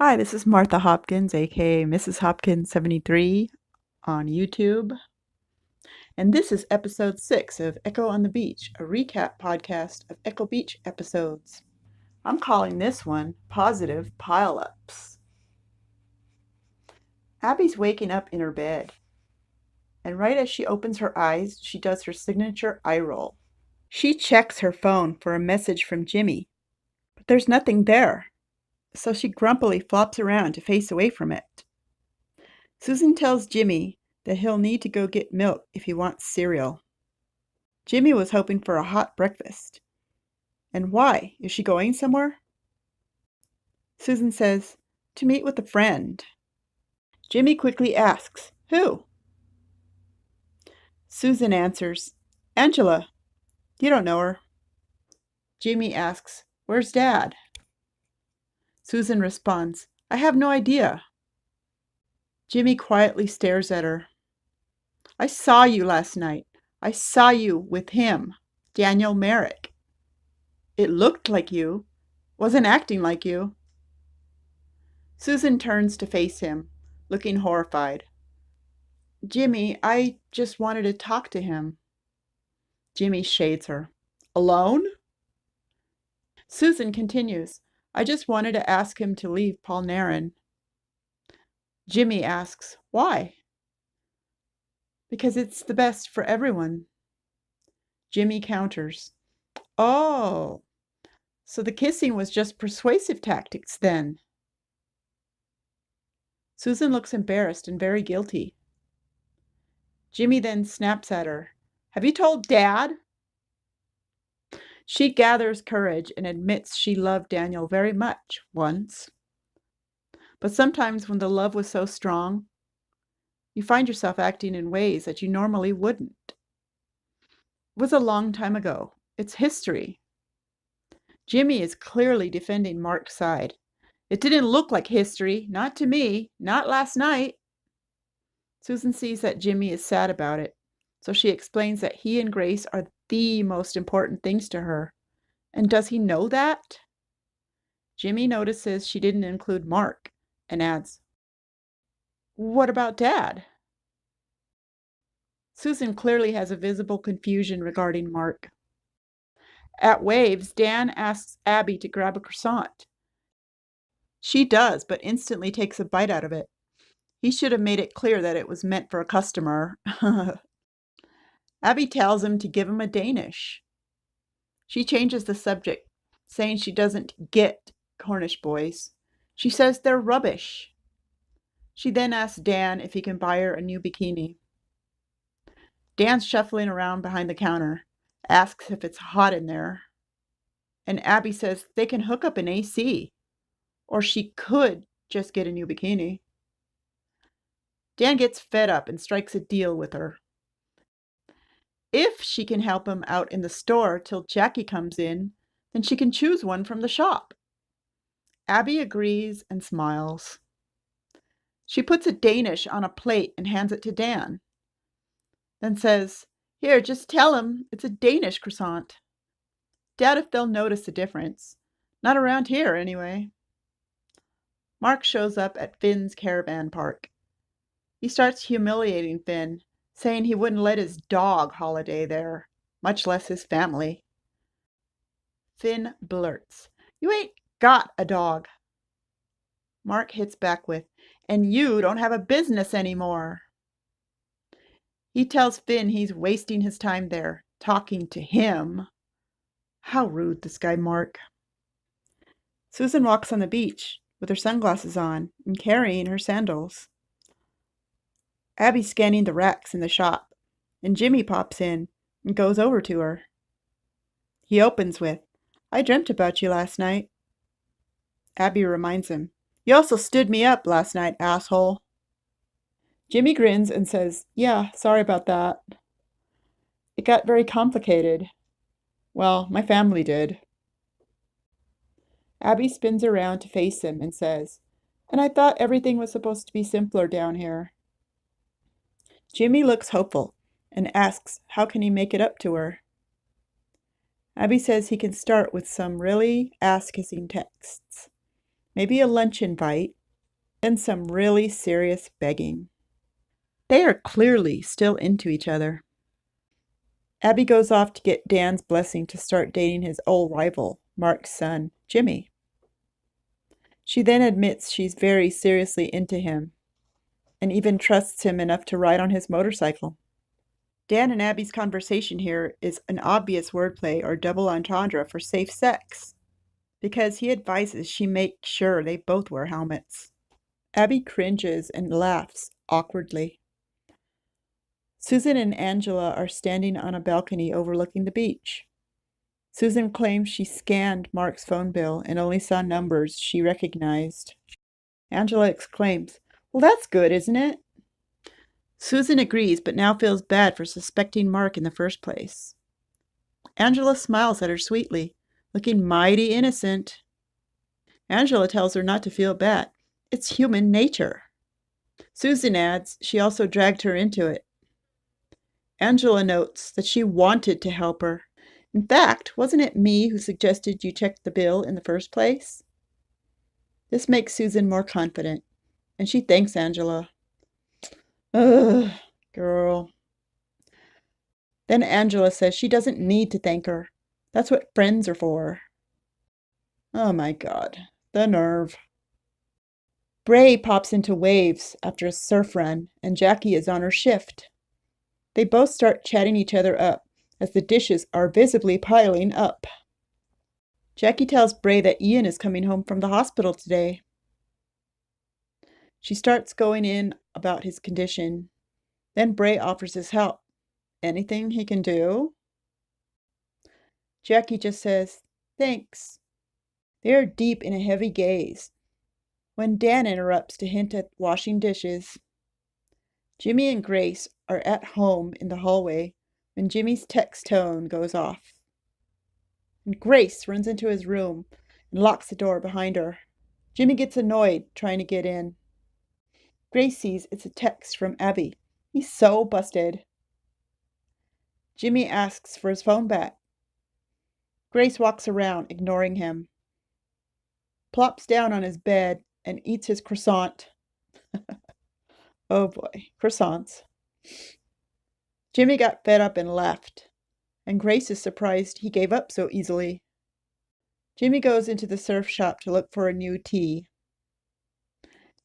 Hi, this is Martha Hopkins, aka Mrs. Hopkins 73 on YouTube. And this is episode 6 of Echo on the Beach, a recap podcast of Echo Beach episodes. I'm calling this one Positive Pile-Ups. Abby's waking up in her bed, and right as she opens her eyes, she does her signature eye roll. She checks her phone for a message from Jimmy, but there's nothing there. So she grumpily flops around to face away from it. Susan tells Jimmy that he'll need to go get milk if he wants cereal. Jimmy was hoping for a hot breakfast. And why? Is she going somewhere? Susan says, to meet with a friend. Jimmy quickly asks, who? Susan answers, Angela. You don't know her. Jimmy asks, where's Dad? Susan responds, I have no idea. Jimmy quietly stares at her. I saw you last night. I saw you with him, Daniel Merrick. It looked like you, wasn't acting like you. Susan turns to face him, looking horrified. Jimmy, I just wanted to talk to him. Jimmy shades her. Alone? Susan continues, I just wanted to ask him to leave Paul Nairn. Jimmy asks, why? Because it's the best for everyone. Jimmy counters, oh, so the kissing was just persuasive tactics then. Susan looks embarrassed and very guilty. Jimmy then snaps at her, have you told Dad? She gathers courage and admits she loved Daniel very much once. But sometimes when the love was so strong, you find yourself acting in ways that you normally wouldn't. It was a long time ago. It's history. Jimmy is clearly defending Mark's side. It didn't look like history, not to me, not last night. Susan sees that Jimmy is sad about it, so she explains that he and Grace are the most important things to her. And does he know that? Jimmy notices she didn't include Mark and adds, what about Dad? Susan clearly has a visible confusion regarding Mark. At Waves, Dan asks Abby to grab a croissant. She does, but instantly takes a bite out of it. He should have made it clear that it was meant for a customer. Abby tells him to give him a Danish. She changes the subject, saying she doesn't get Cornish boys. She says they're rubbish. She then asks Dan if he can buy her a new bikini. Dan's shuffling around behind the counter, asks if it's hot in there. And Abby says they can hook up an AC, or she could just get a new bikini. Dan gets fed up and strikes a deal with her. If she can help him out in the store till Jackie comes in, then she can choose one from the shop. Abby agrees and smiles. She puts a Danish on a plate and hands it to Dan. Then says, here, just tell him it's a Danish croissant. Doubt if they'll notice the difference. Not around here, anyway. Mark shows up at Finn's caravan park. He starts humiliating Finn, saying he wouldn't let his dog holiday there, much less his family. Finn blurts, you ain't got a dog. Mark hits back with, and you don't have a business anymore. He tells Finn he's wasting his time there, talking to him. How rude, this guy Mark. Susan walks on the beach with her sunglasses on and carrying her sandals. Abby's scanning the racks in the shop, and Jimmy pops in and goes over to her. He opens with, I dreamt about you last night. Abby reminds him, you also stood me up last night, asshole. Jimmy grins and says, yeah, sorry about that. It got very complicated. Well, my family did. Abby spins around to face him and says, and I thought everything was supposed to be simpler down here. Jimmy looks hopeful and asks how can he make it up to her. Abby says he can start with some really ass-kissing texts. maybe a lunch invite, then some really serious begging. They are clearly still into each other. Abby goes off to get Dan's blessing to start dating his old rival, Mark's son, Jimmy. She then admits she's very seriously into him and even trusts him enough to ride on his motorcycle. Dan and Abby's conversation here is an obvious wordplay or double entendre for safe sex, because he advises she make sure they both wear helmets. Abby cringes and laughs awkwardly. Susan and Angela are standing on a balcony overlooking the beach. Susan claims she scanned Mark's phone bill and only saw numbers she recognized. Angela exclaims, "Well, that's good, isn't it?" Susan agrees, but now feels bad for suspecting Mark in the first place. Angela smiles at her sweetly, looking mighty innocent. Angela tells her not to feel bad. It's human nature. Susan adds she also dragged her into it. Angela notes that she wanted to help her. In fact, wasn't it me who suggested you check the bill in the first place? This makes Susan more confident, and she thanks Angela. Ugh, girl. Then Angela says she doesn't need to thank her. That's what friends are for. Oh my God, the nerve. Bray pops into Waves after a surf run, and Jackie is on her shift. They both start chatting each other up as the dishes are visibly piling up. Jackie tells Bray that Ian is coming home from the hospital today. She starts going in about his condition. Then Bray offers his help. Anything he can do? Jackie just says, "Thanks." They are deep in a heavy gaze when Dan interrupts to hint at washing dishes. Jimmy and Grace are at home in the hallway when Jimmy's text tone goes off. And Grace runs into his room and locks the door behind her. Jimmy gets annoyed trying to get in. Grace sees it's a text from Abby. He's so busted. Jimmy asks for his phone back. Grace walks around, ignoring him, plops down on his bed, and eats his croissant. Oh boy, croissants. Jimmy got fed up and left, and Grace is surprised he gave up so easily. Jimmy goes into the surf shop to look for a new tee.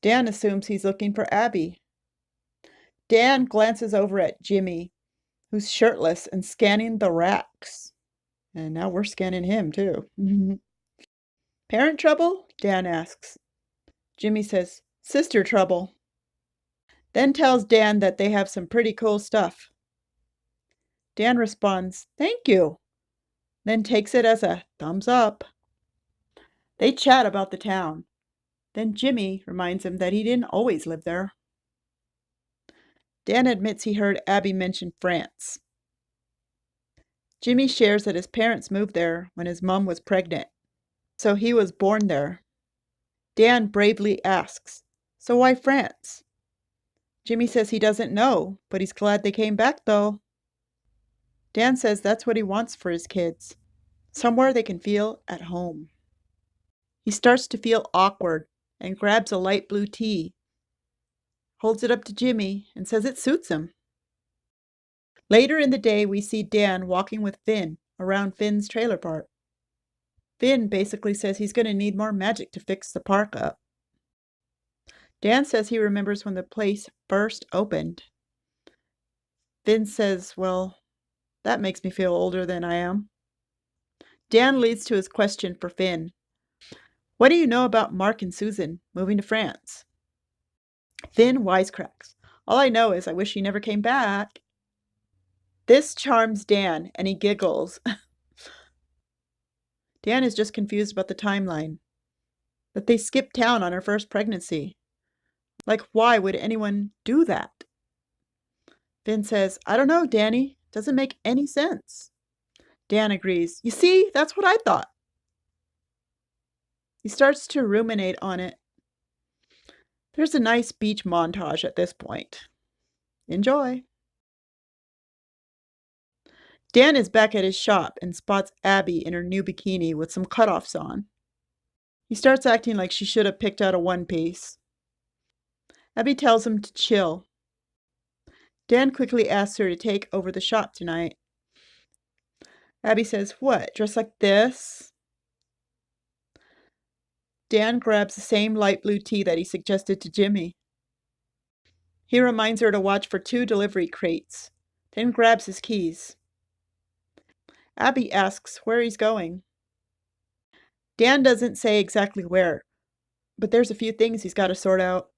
Dan assumes he's looking for Abby. Dan glances over at Jimmy, who's shirtless and scanning the racks. And now we're scanning him, too. "Parent trouble?" Dan asks. Jimmy says, "Sister trouble." Then tells Dan that they have some pretty cool stuff. Dan responds, "Thank you," then takes it as a thumbs up. They chat about the town. Then Jimmy reminds him that he didn't always live there. Dan admits he heard Abby mention France. Jimmy shares that his parents moved there when his mom was pregnant, so he was born there. Dan bravely asks, "So why France?" Jimmy says he doesn't know, but he's glad they came back though. Dan says that's what he wants for his kids, somewhere they can feel at home. He starts to feel awkward and grabs a light blue tee, holds it up to Jimmy, and says it suits him. Later in the day, we see Dan walking with Finn around Finn's trailer park. Finn basically says he's going to need more magic to fix the park up. Dan says he remembers when the place first opened. Finn says, "Well, that makes me feel older than I am." Dan leads to his question for Finn. "What do you know about Mark and Susan moving to France?" Finn wisecracks. "All I know is I wish he never came back." This charms Dan, and he giggles. Dan is just confused about the timeline. But they skipped town on her first pregnancy. Like, why would anyone do that? Finn says, "I don't know, Danny. Doesn't make any sense." Dan agrees. "You see, that's what I thought." He starts to ruminate on it. There's a nice beach montage at this point. Enjoy. Dan is back at his shop and spots Abby in her new bikini with some cutoffs on. He starts acting like she should have picked out a one-piece. Abby tells him to chill. Dan quickly asks her to take over the shop tonight. Abby says, "What, dressed like this?" Dan grabs the same light blue tee that he suggested to Jimmy. He reminds her to watch for 2 delivery crates, then grabs his keys. Abby asks where he's going. Dan doesn't say exactly where, but there's a few things he's got to sort out.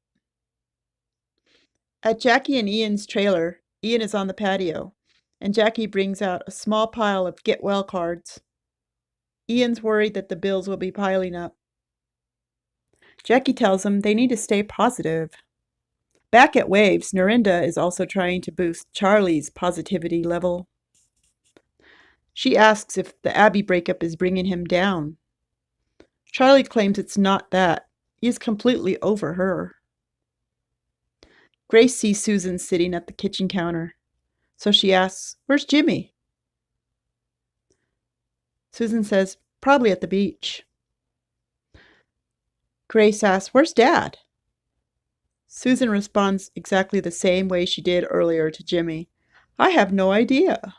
At Jackie and Ian's trailer, Ian is on the patio, and Jackie brings out a small pile of get well cards. Ian's worried that the bills will be piling up. Jackie tells him they need to stay positive. Back at Waves, Norinda is also trying to boost Charlie's positivity level. She asks if the Abby breakup is bringing him down. Charlie claims it's not that. He is completely over her. Grace sees Susan sitting at the kitchen counter, so she asks, "Where's Jimmy?" Susan says, "Probably at the beach." Grace asks, "Where's Dad?" Susan responds exactly the same way she did earlier to Jimmy. "I have no idea."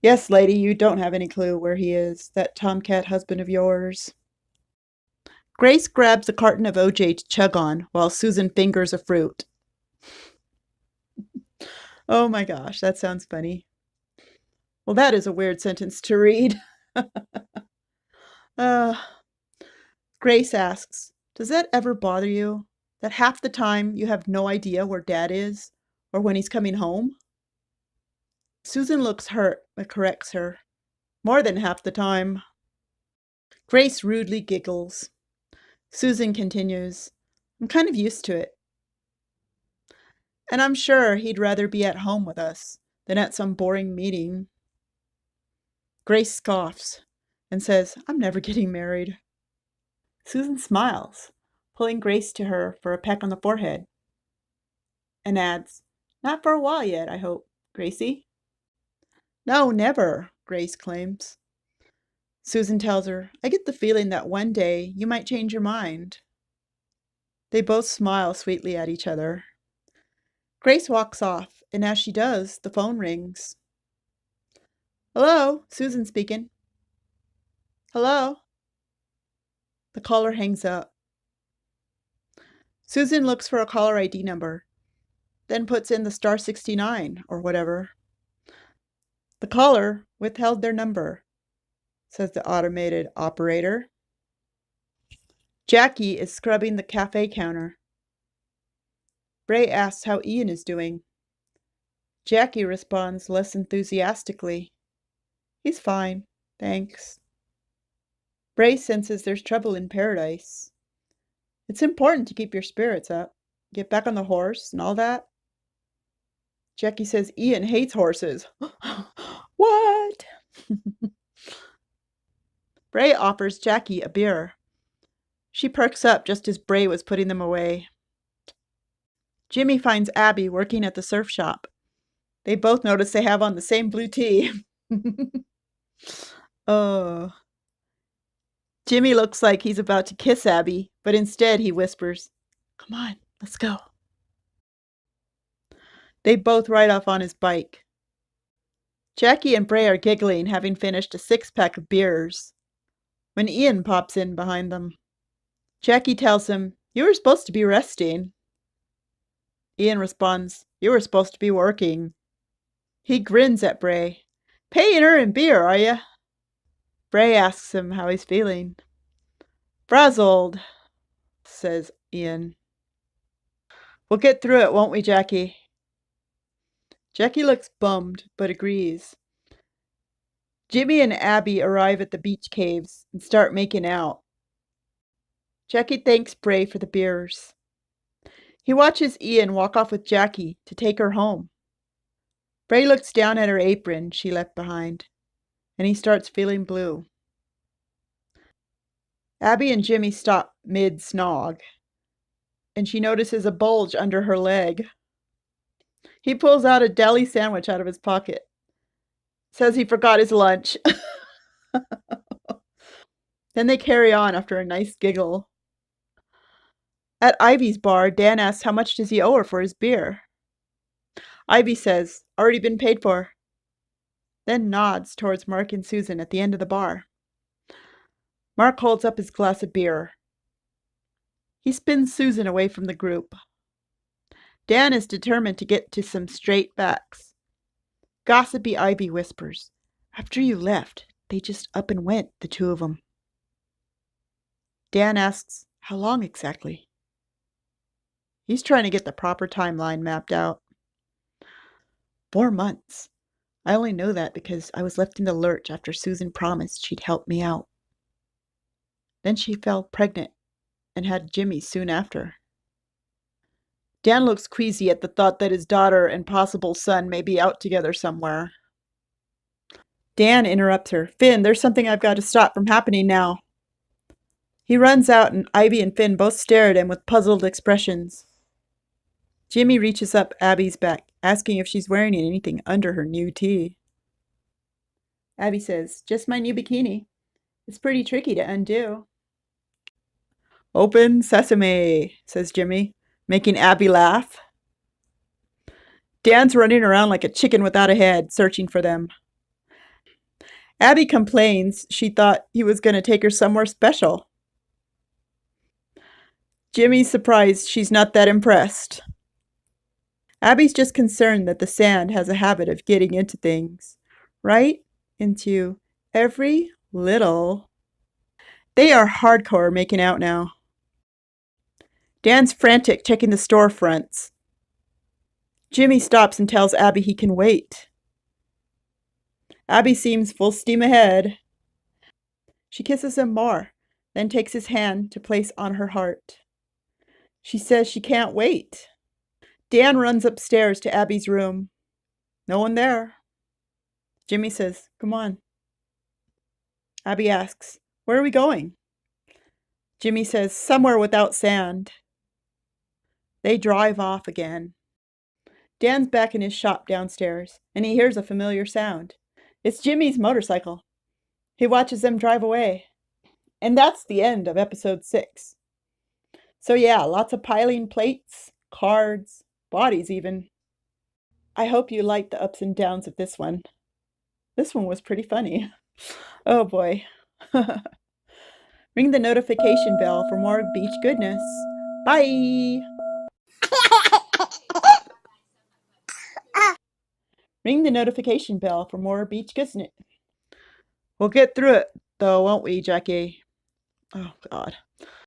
"Yes, lady, you don't have any clue where he is, that tomcat husband of yours." Grace grabs a carton of OJ to chug on while Susan fingers a fruit. Oh my gosh, that sounds funny. Well, that is a weird sentence to read. Grace asks, "Does that ever bother you? That half the time you have no idea where Dad is or when he's coming home?" Susan looks hurt but corrects her. "More than half the time." Grace rudely giggles. Susan continues, "I'm kind of used to it. And I'm sure he'd rather be at home with us than at some boring meeting." Grace scoffs and says, "I'm never getting married." Susan smiles, pulling Grace to her for a peck on the forehead, and adds, "Not for a while yet, I hope, Gracie." "No, never," Grace claims. Susan tells her, "I get the feeling that one day you might change your mind." They both smile sweetly at each other. Grace walks off, and as she does, the phone rings. "Hello, Susan speaking." "Hello." The caller hangs up. Susan looks for a caller ID number, then puts in the *69 or whatever. "The caller withheld their number," says the automated operator. Jackie is scrubbing the cafe counter. Bray asks how Ian is doing. Jackie responds less enthusiastically, "He's fine, thanks." Bray senses there's trouble in paradise. "It's important to keep your spirits up, get back on the horse and all that." Jackie says Ian hates horses. What? Bray offers Jackie a beer. She perks up just as Bray was putting them away. Jimmy finds Abby working at the surf shop. They both notice they have on the same blue tee. Oh. Jimmy looks like he's about to kiss Abby, but instead he whispers, "Come on, let's go." They both ride off on his bike. Jackie and Bray are giggling, having finished a 6-pack of beers, when Ian pops in behind them. Jackie tells him, "You were supposed to be resting." Ian responds, "You were supposed to be working." He grins at Bray. "Paying her in beer, are ya?" Bray asks him how he's feeling. "Frazzled," says Ian. "We'll get through it, won't we, Jackie?" Jackie looks bummed, but agrees. Jimmy and Abby arrive at the beach caves and start making out. Jackie thanks Bray for the beers. He watches Ian walk off with Jackie to take her home. Bray looks down at her apron she left behind, and he starts feeling blue. Abby and Jimmy stop mid-snog, and she notices a bulge under her leg. He pulls out a deli sandwich out of his pocket. Says he forgot his lunch. Then they carry on after a nice giggle. At Ivy's bar, Dan asks how much does he owe her for his beer. Ivy says, already been paid for. Then nods towards Mark and Susan at the end of the bar. Mark holds up his glass of beer. He spins Susan away from the group. Dan is determined to get to some straight facts. Gossipy Ivy whispers, after you left, they just up and went, the two of them. Dan asks, how long exactly? He's trying to get the proper timeline mapped out. 4 months. I only know that because I was left in the lurch after Susan promised she'd help me out. Then she fell pregnant and had Jimmy soon after. Dan looks queasy at the thought that his daughter and possible son may be out together somewhere. Dan interrupts her. Finn, there's something I've got to stop from happening now. He runs out and Ivy and Finn both stare at him with puzzled expressions. Jimmy reaches up Abby's back, asking if she's wearing anything under her new tee. Abby says, just my new bikini. It's pretty tricky to undo. Open sesame, says Jimmy, making Abby laugh. Dan's running around like a chicken without a head, searching for them. Abby complains she thought he was going to take her somewhere special. Jimmy's surprised she's not that impressed. Abby's just concerned that the sand has a habit of getting into things. Right into every little. They are hardcore making out now. Dan's frantic, checking the storefronts. Jimmy stops and tells Abby he can wait. Abby seems full steam ahead. She kisses him more, then takes his hand to place on her heart. She says she can't wait. Dan runs upstairs to Abby's room. No one there. Jimmy says, come on. Abby asks, where are we going? Jimmy says, somewhere without sand. They drive off again. Dan's back in his shop downstairs, and he hears a familiar sound. It's Jimmy's motorcycle. He watches them drive away. And that's the end of episode 6. So yeah, lots of piling plates, cards, bodies even. I hope you liked the ups and downs of this one. This one was pretty funny. Oh boy. Ring the notification bell for more beach goodness. Bye! Ring the notification bell for more beach goodness. We'll get through it, though, won't we, Jackie? Oh, God.